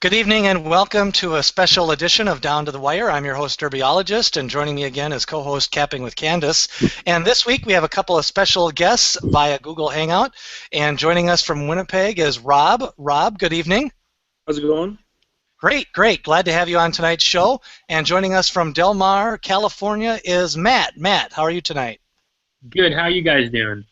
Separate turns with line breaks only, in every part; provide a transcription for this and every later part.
Good evening and welcome to a special edition of Down to the Wire. I'm your host, Derbyologist, and joining me again is co-host Capping with Candace. And this week we have a couple of special guests via Google Hangout. And joining us from Winnipeg is Rob. Rob, good evening.
How's it going?
Great, great. Glad to have you on tonight's show. And joining us from Del Mar, California is Matt. Matt, how are you tonight?
Good. How you guys doing?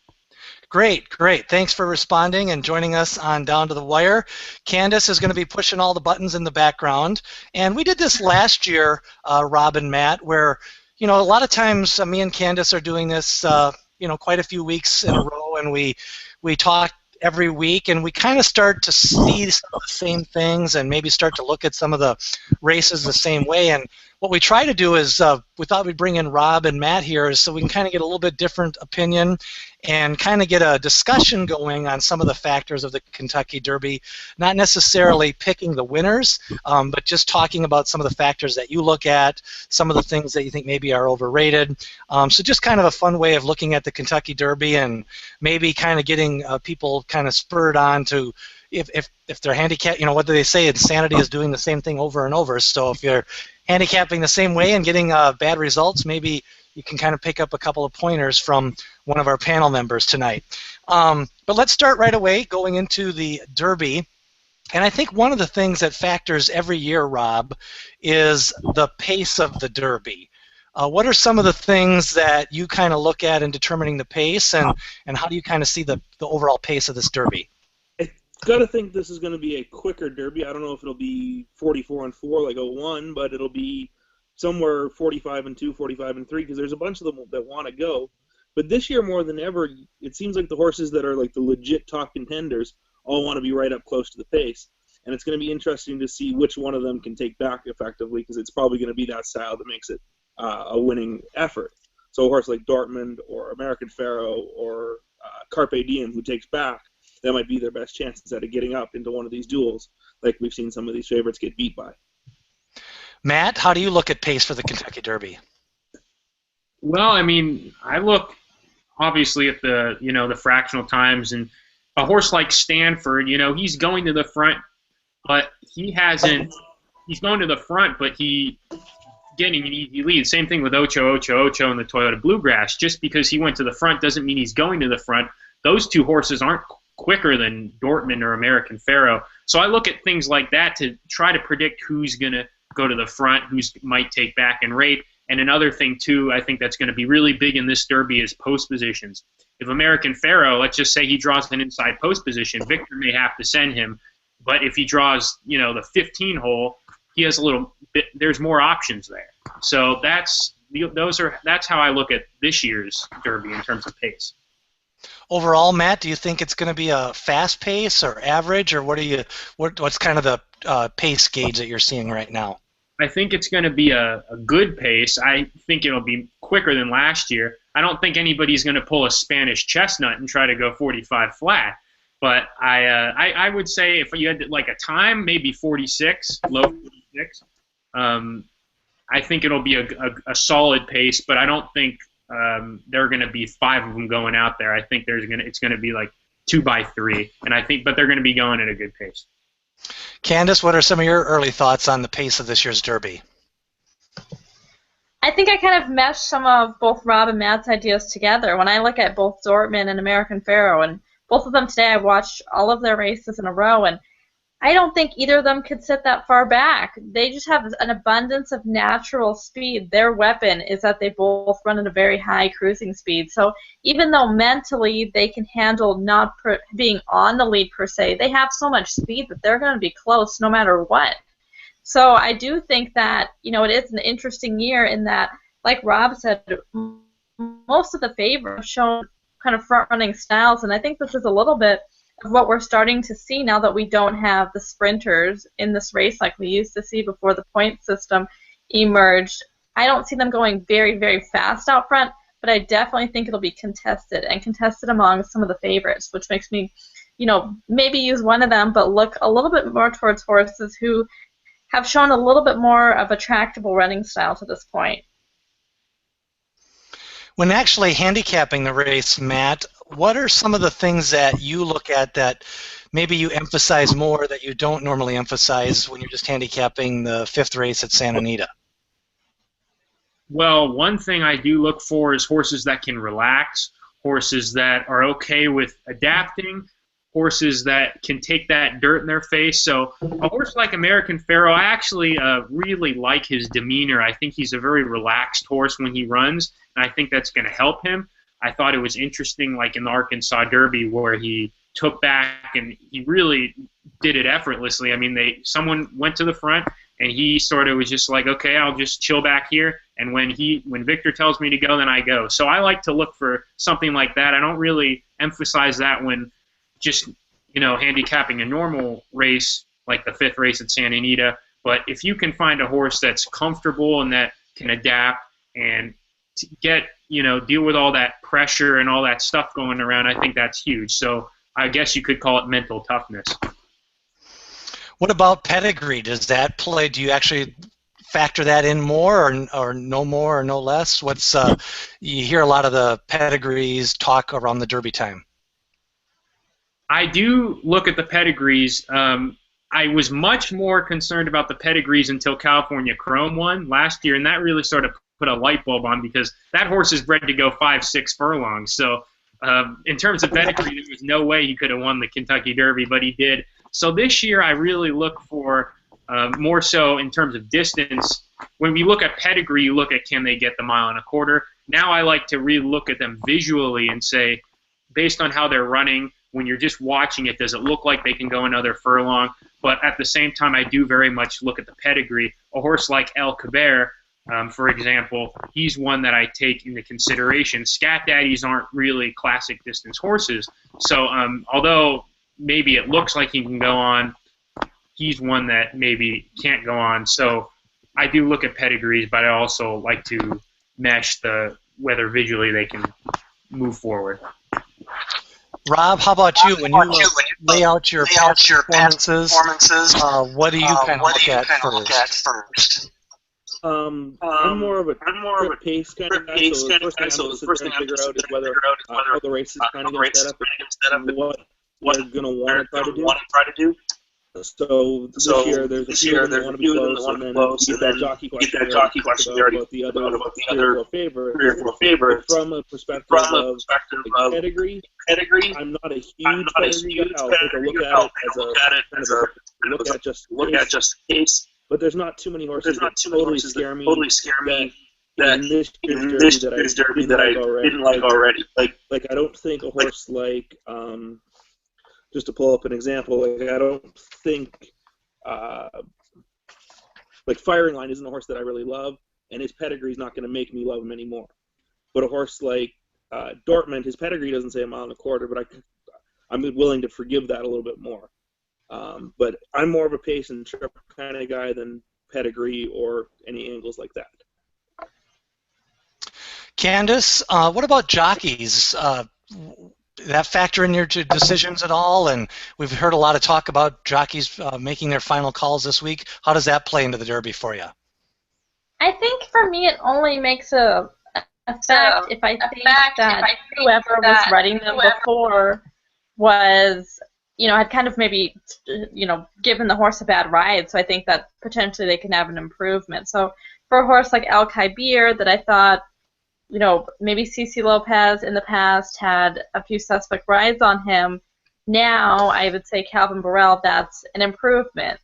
Great, great. Thanks for responding and joining us on Down to the Wire. Candace is going to be pushing all the buttons in the background. And we did this last year, Rob and Matt, where, a lot of times me and Candace are doing this, quite a few weeks in a row, and we talk every week, and we kind of start to see some of the same things and maybe start to look at some of the races the same way. And what we try to do is, we thought we'd bring in Rob and Matt here so we can kind of get a little bit different opinion and kind of get a discussion going on some of the factors of the Kentucky Derby, not necessarily picking the winners, but just talking about some of the factors that you look at, some of the things that you think maybe are overrated. So just kind of a fun way of looking at the Kentucky Derby and maybe kind of getting people kind of spurred on to, if they're handicapped, what do they say? Insanity is doing the same thing over and over. So if you're handicapping the same way and getting bad results, maybe you can kind of pick up a couple of pointers from one of our panel members tonight. But let's start right away going into the Derby. And I think one of the things that factors every year, Rob, is the pace of the Derby. What are some of the things that you kind of look at in determining the pace, and how do you kind of see the overall pace of this Derby?
I gotta think this is going to be a quicker Derby. I don't know if it'll be 44-4 like 01, but it'll be somewhere 45-2, 45-3, because there's a bunch of them that want to go. But this year more than ever, it seems like the horses that are like the legit top contenders all want to be right up close to the pace. And it's going to be interesting to see which one of them can take back effectively, because it's probably going to be that style that makes it a winning effort. So a horse like Dortmund or American Pharoah or Carpe Diem who takes back, that might be their best chances at getting up into one of these duels, like we've seen some of these favorites get beat by.
Matt, how do you look at pace for the Kentucky Derby?
Well, I mean, I look obviously at the fractional times, and a horse like Stanford, he's going to the front, but he's going to the front, but he getting an easy lead. Same thing with Ocho in the Toyota Bluegrass. Just because he went to the front doesn't mean he's going to the front. Those two horses aren't quicker than Dortmund or American Pharoah. So I look at things like that to try to predict who's going to go to the front, who might take back and rate. And another thing, too, I think that's going to be really big in this Derby is post positions. If American Pharoah, let's just say he draws an inside post position, Victor may have to send him. But if he draws, the 15 hole, he has a little bit, there's more options there. So that's how I look at this year's Derby in terms of pace.
Overall, Matt, do you think it's going to be a fast pace or average, or what's kind of the pace gauge that you're seeing right now?
I think it's going to be a good pace. I think it'll be quicker than last year. I don't think anybody's going to pull a Spanish chestnut and try to go 45 flat. But I would say if you had like a time, maybe 46, low 46. I think it'll be a solid pace, but I don't think there are going to be 5 of them going out there. I think it's going to be like 2 by 3, but they're going to be going at a good pace.
Candace, what are some of your early thoughts on the pace of this year's Derby?
I think I kind of meshed some of both Rob and Matt's ideas together. When I look at both Dortmund and American Pharoah, and both of them today, I watched all of their races in a row, and I don't think either of them could sit that far back. They just have an abundance of natural speed. Their weapon is that they both run at a very high cruising speed. So even though mentally they can handle not being on the lead per se, they have so much speed that they're going to be close no matter what. So I do think that, it is an interesting year in that, like Rob said, most of the favorites have shown kind of front-running styles, and I think this is a little bit of what we're starting to see now that we don't have the sprinters in this race like we used to see before the point system emerged. I don't see them going very, very fast out front, but I definitely think it'll be contested, and contested among some of the favorites, which makes me, maybe use one of them, but look a little bit more towards horses who have shown a little bit more of a tractable running style to this point.
When actually handicapping the race, Matt, what are some of the things that you look at that maybe you emphasize more that you don't normally emphasize when you're just handicapping the 5th race at Santa Anita?
Well, one thing I do look for is horses that can relax, horses that are okay with adapting, horses that can take that dirt in their face. So a horse like American Pharoah, I actually really like his demeanor. I think he's a very relaxed horse when he runs, and I think that's going to help him. I thought it was interesting, like in the Arkansas Derby, where he took back and he really did it effortlessly. I mean, someone went to the front, and he sort of was just like, okay, I'll just chill back here, and when Victor tells me to go, then I go. So I like to look for something like that. I don't really emphasize that when just, handicapping a normal race like the 5th race at Santa Anita. But if you can find a horse that's comfortable and that can adapt and deal with all that pressure and all that stuff going around, I think that's huge. So I guess you could call it mental toughness.
What about pedigree? Does that play? Do you actually factor that in more, or no more, or no less? You hear a lot of the pedigrees talk around the Derby time.
I do look at the pedigrees. I was much more concerned about the pedigrees until California Chrome won last year, and that really sort of put a light bulb on, because that horse is bred to go 5-6 furlongs. So in terms of pedigree, there was no way he could have won the Kentucky Derby, but he did. So this year I really look for more so in terms of distance. When we look at pedigree, you look at can they get the 1.25 miles. Now I like to really look at them visually and say, based on how they're running, when you're just watching it, does it look like they can go another furlong? But at the same time, I do very much look at the pedigree. A horse like El Caber, for example, he's one that I take into consideration. Scat Daddies aren't really classic distance horses. So although maybe it looks like he can go on, he's one that maybe can't go on. So I do look at pedigrees, but I also like to mesh whether visually they can move forward.
Rob, how about you? When you lay out your past performances, what do you kind of look at first?
I'm more of a pace kind of guy. So the first thing I'm going to figure out is whether how the race is kind of going to set up and what they're going to want to try to do. So this year, there's a few that want to be close, and then get that jockey question about the other three or four favorites. From a perspective of pedigree, I'm not a huge pedigree guy. I'll take a look at it as a just case. But there's not too many horses that totally scare me. That in this year's Derby that I didn't like already. Like I don't think a horse like just to pull up an example, I don't think Firing Line isn't a horse that I really love, and his pedigree is not going to make me love him anymore. But a horse like Dortmund, his pedigree doesn't say 1.25 miles, but I'm willing to forgive that a little bit more. But I'm more of a pace and trip kind of guy than pedigree or any angles like that.
Candace, what about jockeys? That factor in your decisions at all? And we've heard a lot of talk about jockeys making their final calls this week. How does that play into the Derby for you?
I think for me it only makes a effect if I think that whoever was running them before was, had kind of maybe, given the horse a bad ride. So I think that potentially they can have an improvement. So for a horse like El Caber that I thought, maybe CC Lopez in the past had a few suspect rides on him. Now I would say Calvin Burrell, that's an improvement.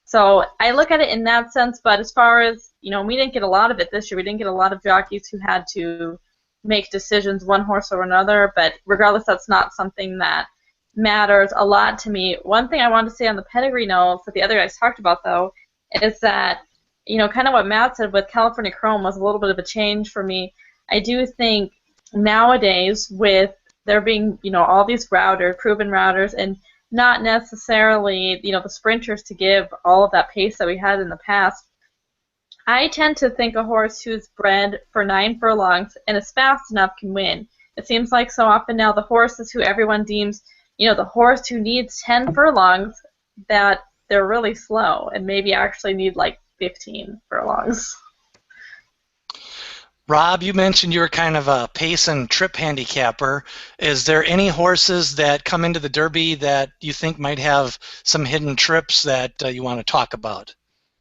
So I look at it in that sense, but as far as, we didn't get a lot of it this year. We didn't get a lot of jockeys who had to make decisions, one horse or another, but regardless, that's not something that matters a lot to me. One thing I wanted to say on the pedigree notes that the other guys talked about, though, is that, kind of what Matt said with California Chrome was a little bit of a change for me. I do think nowadays with there being, all these proven routers, and not necessarily, the sprinters to give all of that pace that we had in the past, I tend to think a horse who's bred for 9 furlongs and is fast enough can win. It seems like so often now the horses who everyone deems, the horse who needs 10 furlongs, that they're really slow and maybe actually need like 15 furlongs.
Rob, you mentioned you were kind of a pace and trip handicapper. Is there any horses that come into the Derby that you think might have some hidden trips that you want to talk about?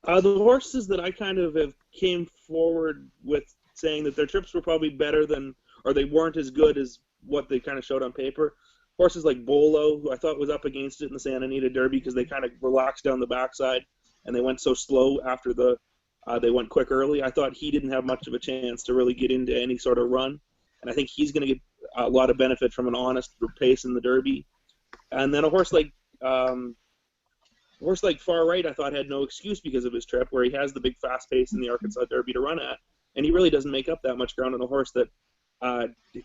The horses that I kind of have came forward with saying that their trips were probably better than, or they weren't as good as what they kind of showed on paper. Horses like Bolo, who I thought was up against it in the Santa Anita Derby because they kind of relaxed down the backside and they went so slow after they went quick early. I thought he didn't have much of a chance to really get into any sort of run, and I think he's going to get a lot of benefit from an honest pace in the Derby. And then a horse like Far Right, I thought had no excuse because of his trip, where he has the big fast pace in the Arkansas Derby to run at, and he really doesn't make up that much ground on a horse that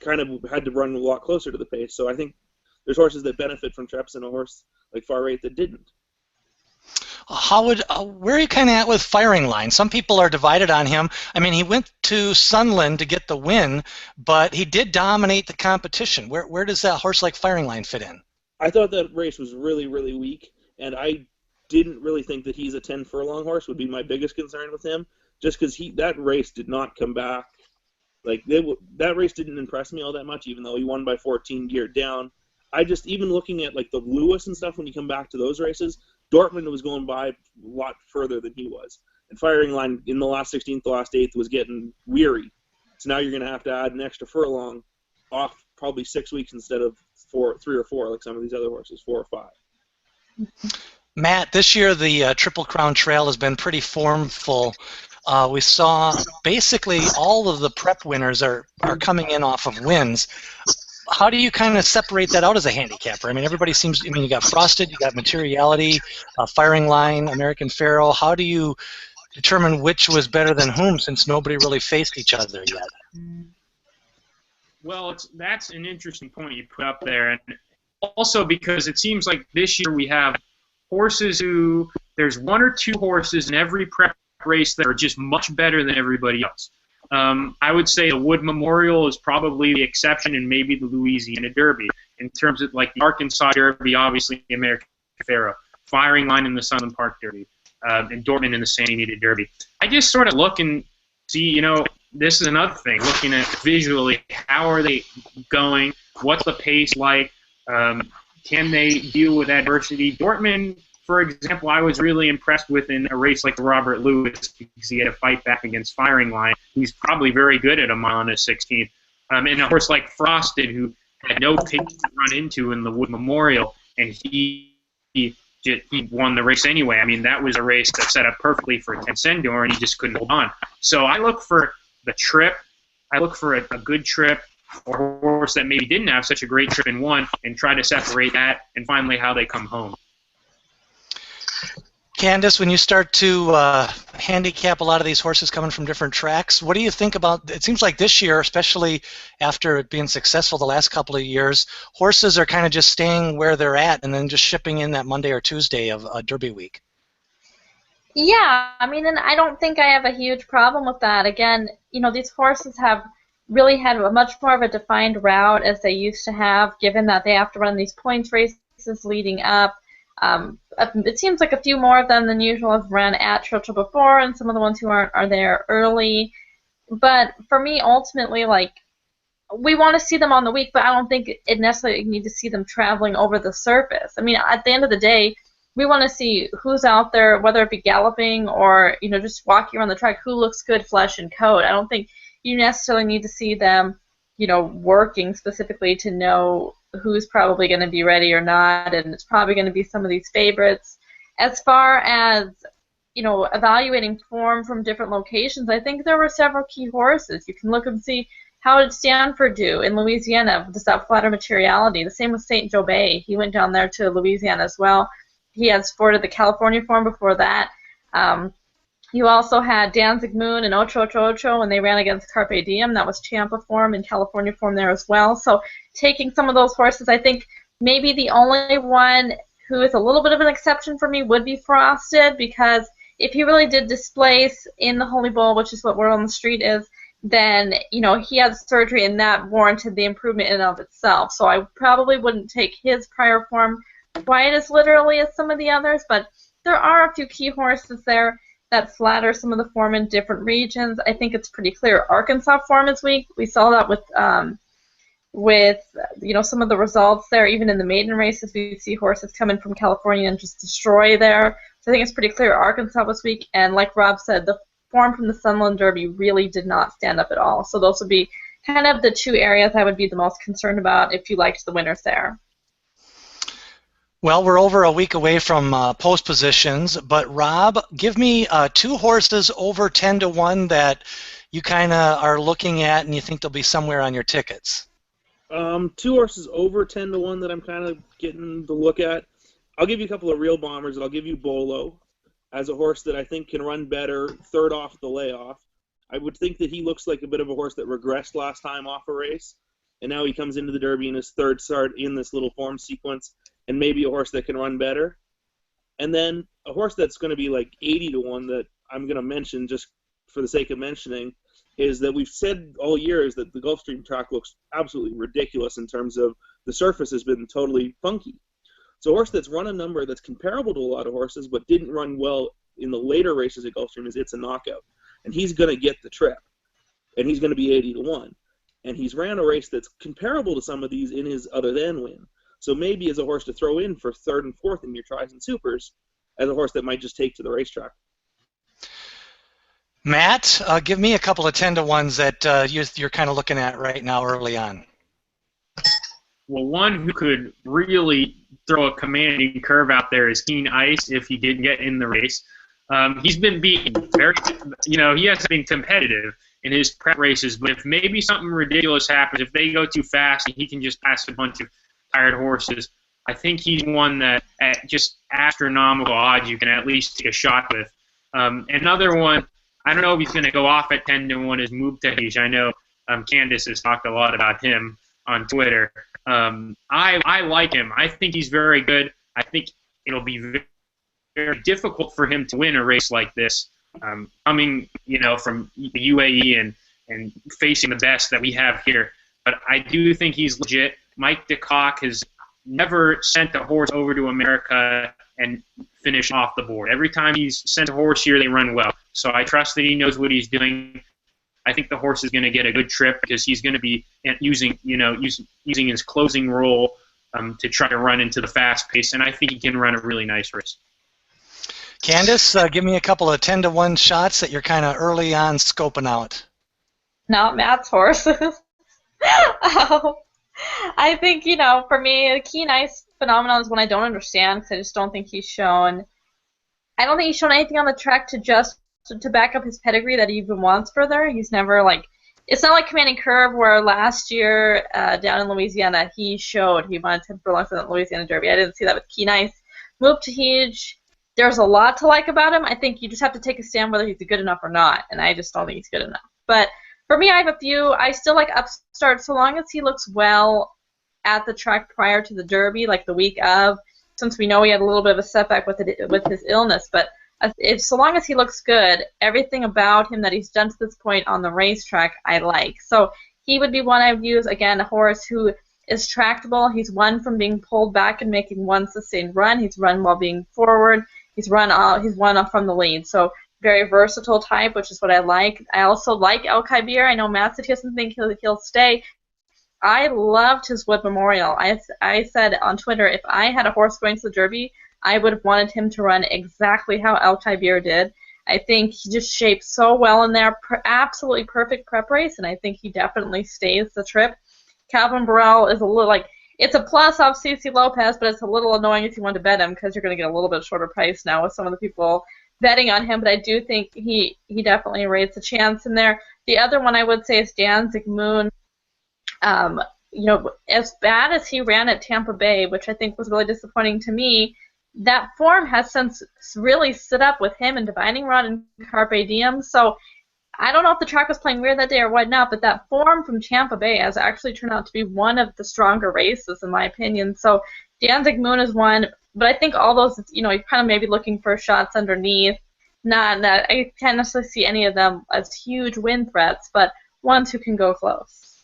kind of had to run a lot closer to the pace. So I think there's horses that benefit from trips and a horse like Far Right that didn't.
Where are you kind of at with Firing Line? Some people are divided on him. I mean, he went to Sunland to get the win, but he did dominate the competition. Where does that horse like Firing Line fit in?
I thought that race was really, really weak, and I didn't really think that he's a 10 furlong horse would be my biggest concern with him, just because that race did not come back. Like that race didn't impress me all that much, even though he won by 14 geared down. Even looking at like the Lewis and stuff, when you come back to those races, Dortmund was going by a lot further than he was. And Firing Line in the last 16th, the last 8th was getting weary. So now you're going to have to add an extra furlong off probably 6 weeks instead of 3 or 4, like some of these other horses, 4 or 5.
Matt, this year the Triple Crown Trail has been pretty formful. We saw basically all of the prep winners are coming in off of wins. How do you kind of separate that out as a handicapper? I mean, everybody seems, I mean, you got Frosted, you got Materiality, Firing Line, American Pharoah. How do you determine which was better than whom, since nobody really faced each other yet?
Well, that's an interesting point you put up there, and also because it seems like this year we have horses who, there's 1 or 2 horses in every prep race that are just much better than everybody else. I would say the Wood Memorial is probably the exception, and maybe the Louisiana Derby. In terms of like the Arkansas Derby, obviously the American Pharoah, Firing Line in the Sunland Park Derby, and Dortmund in the Santa Anita Derby. I just sort of look and see, this is another thing, looking at visually, how are they going? What's the pace like? Can they deal with adversity? Dortmund, for example, I was really impressed with in a race like Robert Lewis because he had to fight back against Firing Line, who's probably very good at a mile and a 16th. And a horse like Frosted, who had no pace to run into in the Wood Memorial, and he won the race anyway. I mean, that was a race that set up perfectly for Tensendor, and he just couldn't hold on. So I look for the trip. I look for a good trip, or a horse that maybe didn't have such a great trip and won, and try to separate that, and finally how they come home.
Candace, when you start to handicap a lot of these horses coming from different tracks, what do you think about, it seems like this year, especially after it being successful the last couple of years, horses are kind of just staying where they're at and then just shipping in that Monday or Tuesday of Derby week?
Yeah, I mean, and I don't think I have a huge problem with that. Again, these horses have really had a much more of a defined route as they used to have, given that they have to run these points races leading up. It seems like a few more of them than usual have run at Churchill before, and some of the ones who aren't are there early. But for me, ultimately, like, we want to see them on the week, but I don't think it necessarily need to see them traveling over the surface. I mean, at the end of the day, we want to see who's out there, whether it be galloping or just walking around the track, who looks good flesh and coat. I don't think you necessarily need to see them, working specifically to know who's probably going to be ready or not, and it's probably going to be some of these favorites. As far as, evaluating form from different locations, I think there were several key horses. You can look and see, how did Stanford do in Louisiana? Does that flatter Materiality? The same with St. Jobé. He went down there to Louisiana as well. He had sported the California form before that. You also had Danzig Moon and Ocho Ocho Ocho when they ran against Carpe Diem. That was Champa form and California form there as well. So taking some of those horses, I think maybe the only one who is a little bit of an exception for me would be Frosted, because if he really did displace in the Holy Bull, which is what Word on the Street is, then, he had surgery and that warranted the improvement in and of itself. So I probably wouldn't take his prior form quite as literally as some of the others, but there are a few key horses there flatter some of the form in different regions. I think it's pretty clear. Arkansas form is weak. We saw that with some of the results there. Even in the maiden races, we see horses come in from California and just destroy there. So I think it's pretty clear Arkansas was weak. And like Rob said, the form from the Sunland Derby really did not stand up at all. So those would be kind of the two areas I would be the most concerned about if you liked the winners there.
Well, we're over a week away from post positions, but Rob, give me two horses over 10-1 that you kind of are looking at and you think they'll be somewhere on your tickets.
Two horses over 10-1 that I'm kind of getting to look at. I'll give you a couple of real bombers, and I'll give you Bolo as a horse that I think can run better, third off the layoff. I would think that he looks like a bit of a horse that regressed last time off a race, and now he comes into the Derby in his third start in this little form sequence, and maybe a horse that can run better. And then a horse that's going to be like 80-1 that I'm going to mention just for the sake of mentioning is that we've said all year is that the Gulfstream track looks absolutely ridiculous in terms of the surface has been totally funky. So a horse that's run a number that's comparable to a lot of horses but didn't run well in the later races at Gulfstream is It's a Knockout. And he's going to get the trip. And he's going to be 80-1. And he's ran a race that's comparable to some of these in his other than win. So maybe as a horse to throw in for third and fourth in your tries and supers, as a horse that might just take to the racetrack.
Matt, give me a couple of 10-1s that you're kind of looking at right now early on.
Well, one who could really throw a commanding curve out there is Keen Ice if he did get in the race. He's been beaten very, he has been competitive in his prep races, but if maybe something ridiculous happens, if they go too fast and he can just pass a bunch of tired horses, I think he's one that at just astronomical odds you can at least take a shot with. Another one, I don't know if he's going to go off at 10-1 is Mubtahish. I know Candace has talked a lot about him on Twitter. I like him. I think he's very good. I think it'll be very, very difficult for him to win a race like this, coming from the UAE and facing the best that we have here. But I do think he's legit. Mike DeCock has never sent a horse over to America and finished off the board. Every time he's sent a horse here, they run well. So I trust that he knows what he's doing. I think the horse is going to get a good trip because he's going to be using his closing role to try to run into the fast pace, and I think he can run a really nice race.
Candace, give me a couple of 10-1 shots that you're kind of early on scoping out.
Not Matt's horses. I think, for me, the Keen Ice phenomenon is one I don't understand because I just don't think he's shown. I don't think he's shown anything on the track to back up his pedigree that he even wants further. He's never it's not like Commanding Curve where last year down in Louisiana he showed he wanted 10 furlongs in the Louisiana Derby. I didn't see that with Keen Ice. Mubtahish, there's a lot to like about him. I think you just have to take a stand whether he's good enough or not, and I just don't think he's good enough. But for me, I have a few. I still like Upstart so long as he looks well at the track prior to the Derby, like the week of, since we know he had a little bit of a setback with his illness. But so long as he looks good, everything about him that he's done to this point on the racetrack, I like. So he would be one I would use. Again, a horse who is tractable. He's won from being pulled back and making one sustained run. He's run while being forward. He's won from the lead. So very versatile type, which is what I like. I also like El Khaibir. I know Matt said he doesn't think he'll stay. I loved his Wood Memorial. I said on Twitter, if I had a horse going to the Derby, I would have wanted him to run exactly how El Khaibir did. I think he just shaped so well in there. Absolutely perfect prep race, and I think he definitely stays the trip. Calvin Burrell is a little it's a plus off CC Lopez, but it's a little annoying if you want to bet him because you're going to get a little bit shorter price now with some of the people betting on him, but I do think he definitely rates a chance in there. The other one I would say is Danzig Moon. As bad as he ran at Tampa Bay, which I think was really disappointing to me, that form has since really stood up with him and Divining Rod and Carpe Diem. So I don't know if the track was playing weird that day or whatnot, but that form from Tampa Bay has actually turned out to be one of the stronger races, in my opinion. So Danzig Moon is one. But I think all those, you're kind of maybe looking for shots underneath. Not that I can't necessarily see any of them as huge win threats, but ones who can go close.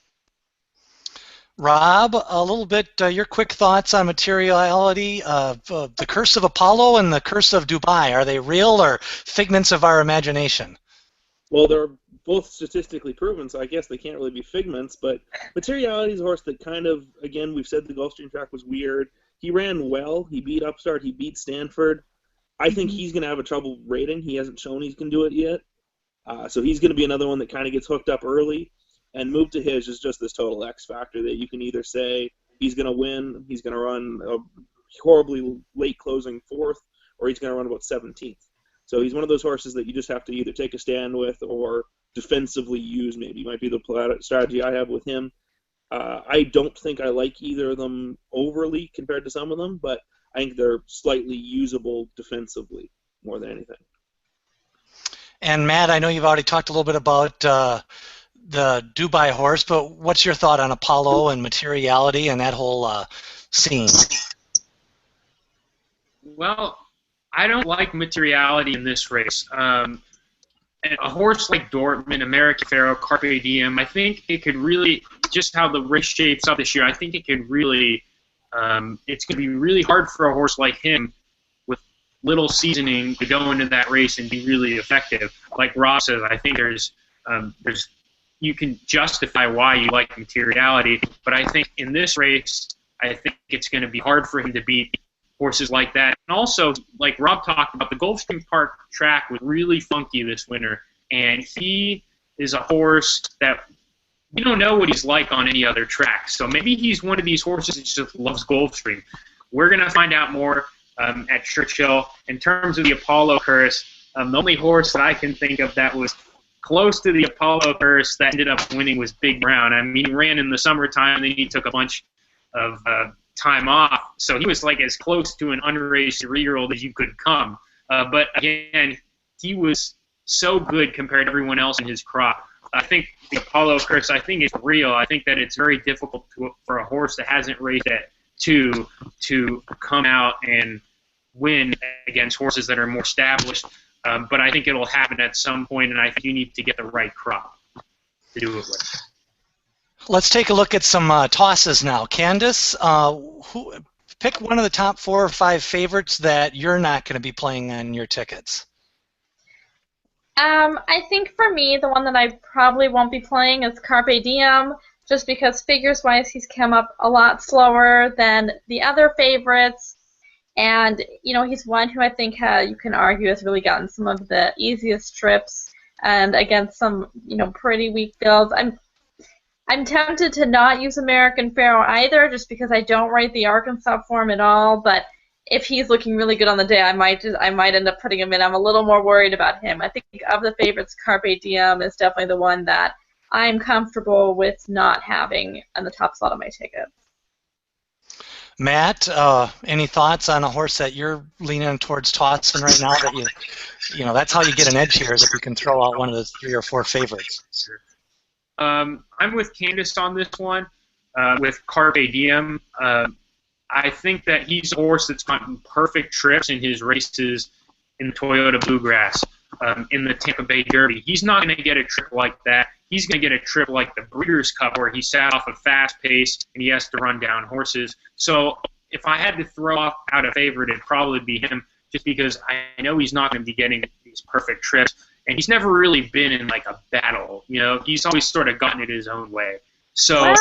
Rob, a little bit your quick thoughts on materiality of the Curse of Apollo and the Curse of Dubai. Are they real or figments of our imagination?
Well, they're both statistically proven, so I guess they can't really be figments. But Materiality is a horse that kind of, again, we've said the Gulfstream track was weird. He ran well. He beat Upstart. He beat Stanford. I think he's going to have a trouble rating. He hasn't shown he can do it yet. So he's going to be another one that kind of gets hooked up early. And Move to His is just this total X factor that you can either say he's going to win, he's going to run a horribly late closing fourth, or he's going to run about 17th. So he's one of those horses that you just have to either take a stand with or defensively use, maybe. Might be the strategy I have with him. I don't think I like either of them overly compared to some of them, but I think they're slightly usable defensively more than anything.
And Matt, I know you've already talked a little bit about the Dubai horse, but what's your thought on Apollo and Materiality and that whole scene?
Well, I don't like Materiality in this race. And a horse like Dortmund, American Pharoah, Carpe Diem, I think it could really, just how the race shapes up this year, I think it could really, it's going to be really hard for a horse like him with little seasoning to go into that race and be really effective. Like Rob says, I think there's you can justify why you like Materiality, but I think in this race, I think it's going to be hard for him to beat horses like that. And also, like Rob talked about, the Gulfstream Park track was really funky this winter, and he is a horse that we don't know what he's like on any other track. So maybe he's one of these horses that just loves Gulfstream. We're going to find out more at Churchill. In terms of the Apollo curse, the only horse that I can think of that was close to the Apollo curse that ended up winning was Big Brown. I mean, he ran in the summertime, then he took a bunch of time off, so he was like as close to an unraced 3-year-old as you could come. But again, he was so good compared to everyone else in his crop. I think the Apollo curse, I think, is real. I think that it's very difficult for a horse that hasn't raced at 2 to come out and win against horses that are more established. But I think it'll happen at some point, and I think you need to get the right crop to do it with.
Let's take a look at some tosses now. Candace, pick one of the top 4 or 5 favorites that you're not going to be playing on your tickets.
I think for me, the one that I probably won't be playing is Carpe Diem, just because figures-wise he's come up a lot slower than the other favorites. And, you know, he's one who I think you can argue has really gotten some of the easiest trips and against some, you know, pretty weak fields. I'm tempted to not use American Pharoah either, just because I don't rate the Arkansas form at all. But if he's looking really good on the day, I might end up putting him in. I'm a little more worried about him. I think of the favorites, Carpe Diem is definitely the one that I'm comfortable with not having on the top slot of my ticket.
Matt, any thoughts on a horse that you're leaning towards tossing right now? That you know, that's how you get an edge here, is if you can throw out one of the 3 or 4 favorites.
I'm with Candace on this one, with Carpe Diem. I think that he's a horse that's gotten perfect trips in his races in the Toyota Bluegrass, in the Tampa Bay Derby. He's not going to get a trip like that. He's going to get a trip like the Breeders' Cup, where he sat off a fast pace and he has to run down horses. So if I had to throw out a favorite, it'd probably be him, just because I know he's not going to be getting these perfect trips. And he's never really been in like a battle, you know. He's always sort of gotten it his own way. So, I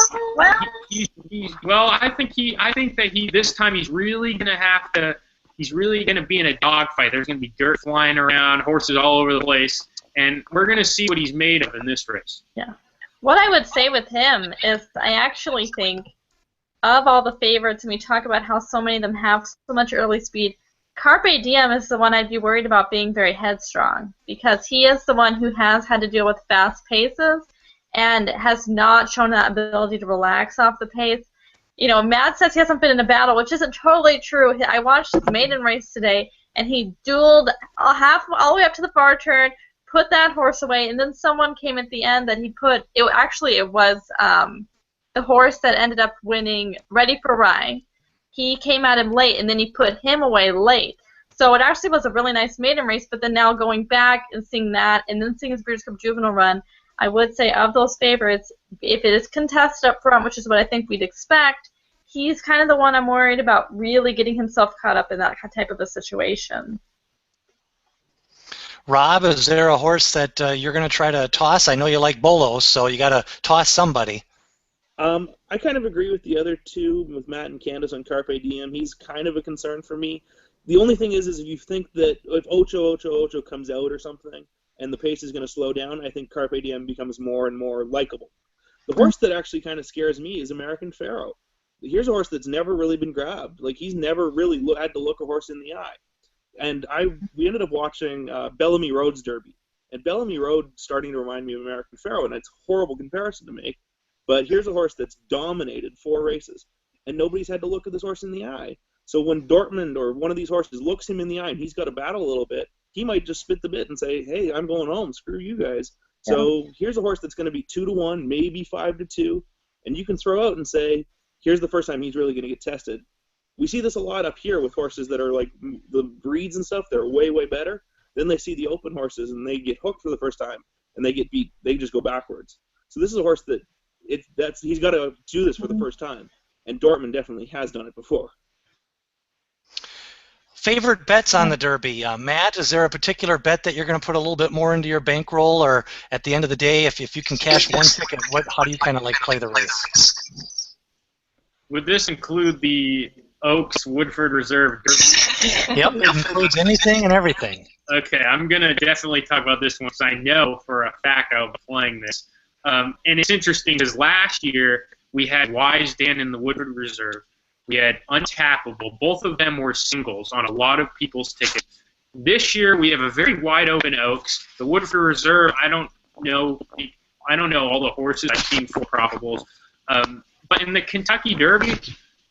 think that this time he's really gonna have to. He's really gonna be in a dogfight. There's gonna be dirt flying around, horses all over the place, and we're gonna see what he's made of in this race.
Yeah. What I would say with him is, I actually think of all the favorites, and we talk about how so many of them have so much early speed, Carpe Diem is the one I'd be worried about being very headstrong, because he is the one who has had to deal with fast paces and has not shown that ability to relax off the pace. You know, Matt says he hasn't been in a battle, which isn't totally true. I watched his maiden race today, and he dueled all the way up to the far turn, put that horse away, and then someone came at the end that he put. It was the horse that ended up winning, Ready for Rye. He came at him late, and then he put him away late. So it actually was a really nice maiden race, but then now going back and seeing that, and then seeing his Breeders' Cup Juvenile run, I would say of those favorites, if it is contested up front, which is what I think we'd expect, he's kind of the one I'm worried about really getting himself caught up in that type of a situation.
Rob, is there a horse that you're going to try to toss? I know you like Bolos, so you got to toss somebody.
I kind of agree with the other two, with Matt and Candace on Carpe Diem. He's kind of a concern for me. The only thing is if you think that if Ocho comes out or something and the pace is going to slow down, I think Carpe Diem becomes more and more likable. The horse that actually kind of scares me is American Pharoah. Here's a horse that's never really been grabbed. Like, he's never really had to look a horse in the eye. And we ended up watching Bellamy Road's Derby. And Bellamy Road starting to remind me of American Pharoah, and it's a horrible comparison to make. But here's a horse that's dominated 4 races, and nobody's had to look at this horse in the eye. So when Dortmund or one of these horses looks him in the eye and he's got to battle a little bit, he might just spit the bit and say, hey, I'm going home. Screw you guys. Yeah. So here's a horse that's going to be 2-1, maybe 5-2, and you can throw out and say, here's the first time he's really going to get tested. We see this a lot up here with horses that are like the breeds and stuff. They're way, way better. Then they see the open horses and they get hooked for the first time and they get beat. They just go backwards. So this is a horse that he's got to do this for the first time. And Dortmund definitely has done it before.
Favorite bets on the Derby? Matt, is there a particular bet that you're going to put a little bit more into your bankroll, or at the end of the day, if you can cash one ticket, how do you kind of like play the race?
Would this include the Oaks Woodford Reserve Derby?
Yep, it includes anything and everything.
Okay, I'm going to definitely talk about this one because I know for a fact I'll be playing this. And it's interesting because last year we had Wise Dan in the Woodford Reserve. We had Untappable. Both of them were singles on a lot of people's tickets. This year we have a very wide open Oaks. The Woodford Reserve, I don't know all the horses. I've seen 4 probables. But in the Kentucky Derby,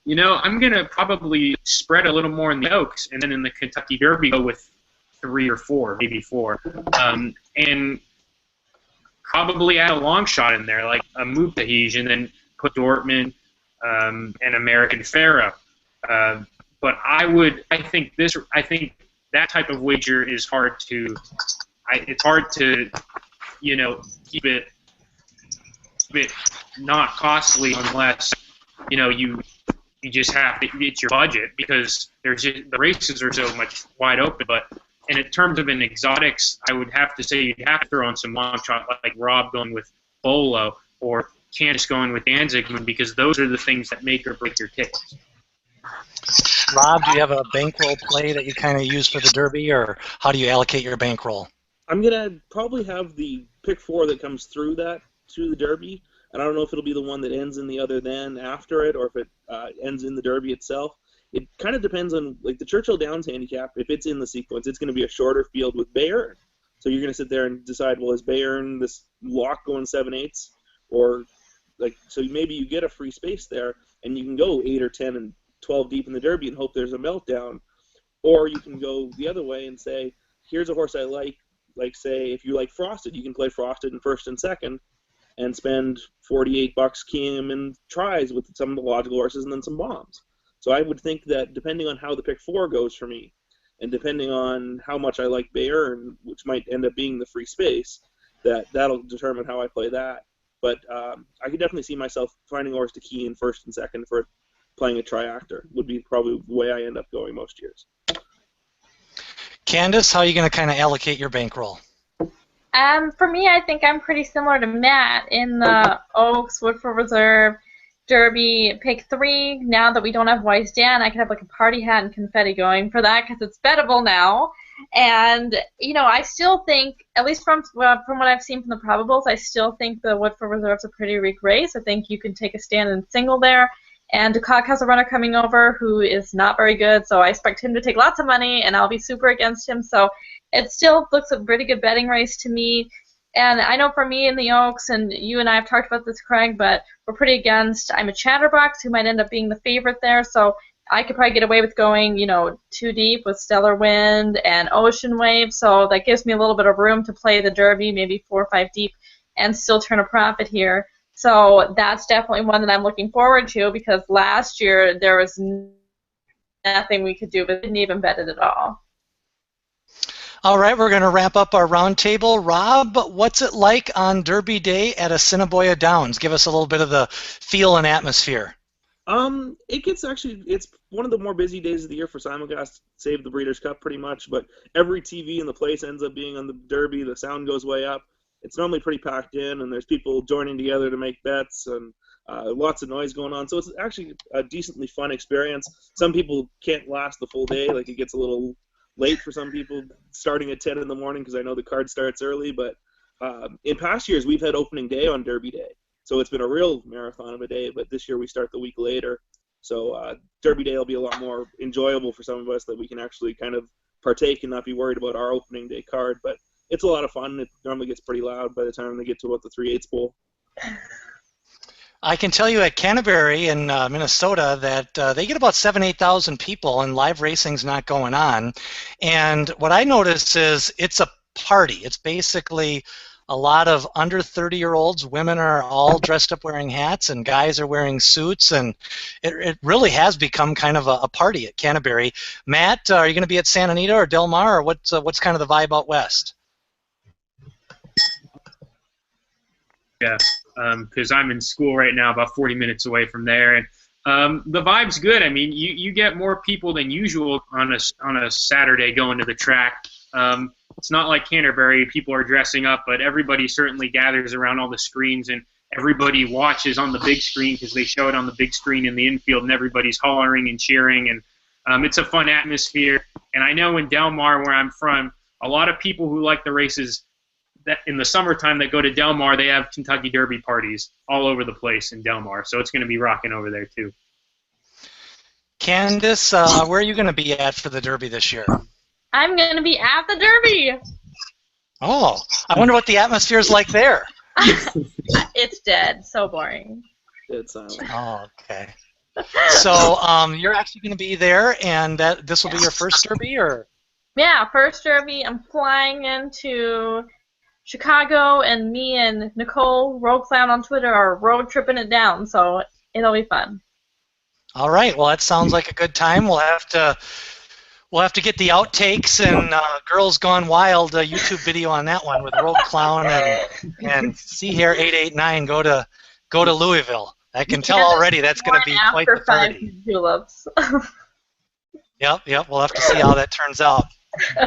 I'm going to probably spread a little more in the Oaks, and then in the Kentucky Derby go with 3 or 4, maybe 4. And probably add a long shot in there, like a Mupahij, and then put Dortmund and American Pharoah. But I think that type of wager is hard to. It's hard to, keep it not costly unless you just have to. It's your budget because the races are so much wide open. But and in terms of an exotics, I would have to say you'd have to throw on some long shot like Rob going with Bolo or Candace going with Danzigman because those are the things that make or break your tickets.
Rob, do you have a bankroll play that you kind of use for the Derby, or how do you allocate your bankroll?
I'm going to probably have the pick 4 that comes through the Derby, and I don't know if it'll be the one that ends in the other than after it or if it ends in the Derby itself. It kind of depends on, like, the Churchill Downs handicap. If it's in the sequence, it's going to be a shorter field with Bayern. So you're going to sit there and decide, well, is Bayern this lock going 7/8? Or, like, so maybe you get a free space there, and you can go 8 or 10 and 12 deep in the Derby and hope there's a meltdown. Or you can go the other way and say, here's a horse I like say, if you like Frosted, you can play Frosted in first and second and spend $48 keying him in tries with some of the logical horses and then some bombs. So I would think that depending on how the pick 4 goes for me, and depending on how much I like Bayern, which might end up being the free space, that'll determine how I play that. But I could definitely see myself finding horse to key in first and second for playing a triactor. Would be probably the way I end up going most years.
Candace, how are you going to kind of allocate your bankroll?
For me, I think I'm pretty similar to Matt in the Oaks, Woodford Reserve, Derby, pick 3. Now that we don't have Wise Dan, I can have like a party hat and confetti going for that because it's bettable now. And, I still think, at least from what I've seen from the probables, I still think the Woodford Reserve's a pretty weak race. I think you can take a stand and single there. And DeCock has a runner coming over who is not very good, so I expect him to take lots of money, and I'll be super against him. So it still looks a pretty good betting race to me. And I know for me in the Oaks, and you and I have talked about this, Craig, but we're pretty against I'm a Chatterbox, who might end up being the favorite there. So I could probably get away with going, 2 deep with Stellar Wind and Ocean Wave. So that gives me a little bit of room to play the Derby, maybe 4 or 5 deep, and still turn a profit here. So that's definitely one that I'm looking forward to because last year there was nothing we could do, but didn't even bet it at all.
All right, we're going to wrap up our roundtable. Rob, what's it like on Derby Day at Assiniboia Downs? Give us a little bit of the feel and atmosphere.
It's one of the more busy days of the year for simulcast, save the Breeders' Cup pretty much, but every TV in the place ends up being on the Derby. The sound goes way up. It's normally pretty packed in, and there's people joining together to make bets, and lots of noise going on. So it's actually a decently fun experience. Some people can't last the full day. Like, it gets a little late for some people starting at 10 in the morning because I know the card starts early, but in past years we've had opening day on Derby Day. So it's been a real marathon of a day, but this year we start the week later. So Derby Day will be a lot more enjoyable for some of us, that we can actually kind of partake and not be worried about our opening day card. But it's a lot of fun. It normally gets pretty loud by the time they get to about the 3/8 bowl.
I can tell you at Canterbury in Minnesota that they get about 8,000 people, and live racing's not going on. And what I notice is it's a party. It's basically a lot of under 30-year-olds. Women are all dressed up wearing hats, and guys are wearing suits, and it really has become kind of a party at Canterbury. Matt, are you going to be at Santa Anita or Del Mar, or what's kind of the vibe out west?
Yeah, because I'm in school right now, about 40 minutes away from there, and the vibe's good. I mean, you get more people than usual on a Saturday going to the track. It's not like Canterbury, people are dressing up, but everybody certainly gathers around all the screens, and everybody watches on the big screen because they show it on the big screen in the infield, and everybody's hollering and cheering, and it's a fun atmosphere. And I know in Del Mar, where I'm from, a lot of people who like the races that in the summertime that go to Del Mar, they have Kentucky Derby parties all over the place in Del Mar, so it's going to be rocking over there too.
Candace, where are you going to be at for the Derby this year?
I'm going to be at the Derby.
Oh, I wonder what the atmosphere is like there.
It's dead. So boring.
It's
Oh, okay. So you're actually going to be there, and this will be your first Derby, or?
Yeah, first Derby. I'm flying into Chicago, and me and Nicole, Road Clown on Twitter, are road tripping it down, so it'll be fun. All
right. Well, that sounds like a good time. We'll have to get the outtakes and Girls Gone Wild YouTube video on that one with Road Clown and See Here 889 go to Louisville. I can tell already that's going to be quite the party.
Tulips.
Yep. We'll have to see how that turns out.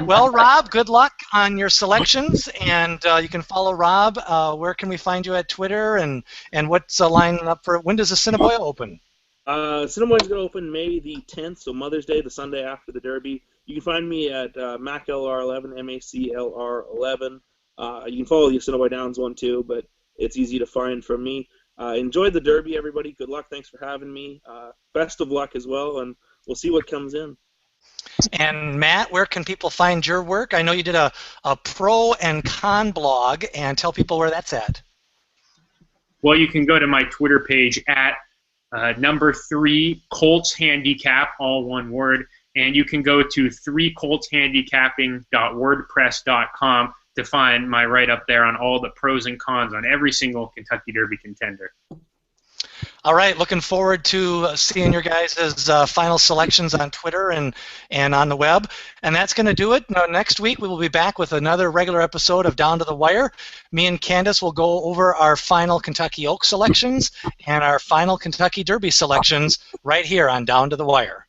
Well, Rob, good luck on your selections, and you can follow Rob. Where can we find you at Twitter, and what's lining up for? When does Assiniboia open?
Assiniboia is going to open May the 10th, so Mother's Day, the Sunday after the Derby. You can find me at MacLR11, MACLR11. You can follow the Assiniboia Downs one too, but it's easy to find from me. Enjoy the Derby, everybody. Good luck. Thanks for having me. Best of luck as well, and we'll see what comes in.
And Matt, where can people find your work? I know you did a pro and con blog, and tell people where that's at.
Well, you can go to my Twitter page at number 3 Colts Handicap, all one word, and you can go to 3coltshandicapping.wordpress.com to find my write-up there on all the pros and cons on every single Kentucky Derby contender.
All right, looking forward to seeing your guys' final selections on Twitter and on the web. And that's going to do it. Now, next week we will be back with another regular episode of Down to the Wire. Me and Candace will go over our final Kentucky Oak selections and our final Kentucky Derby selections right here on Down to the Wire.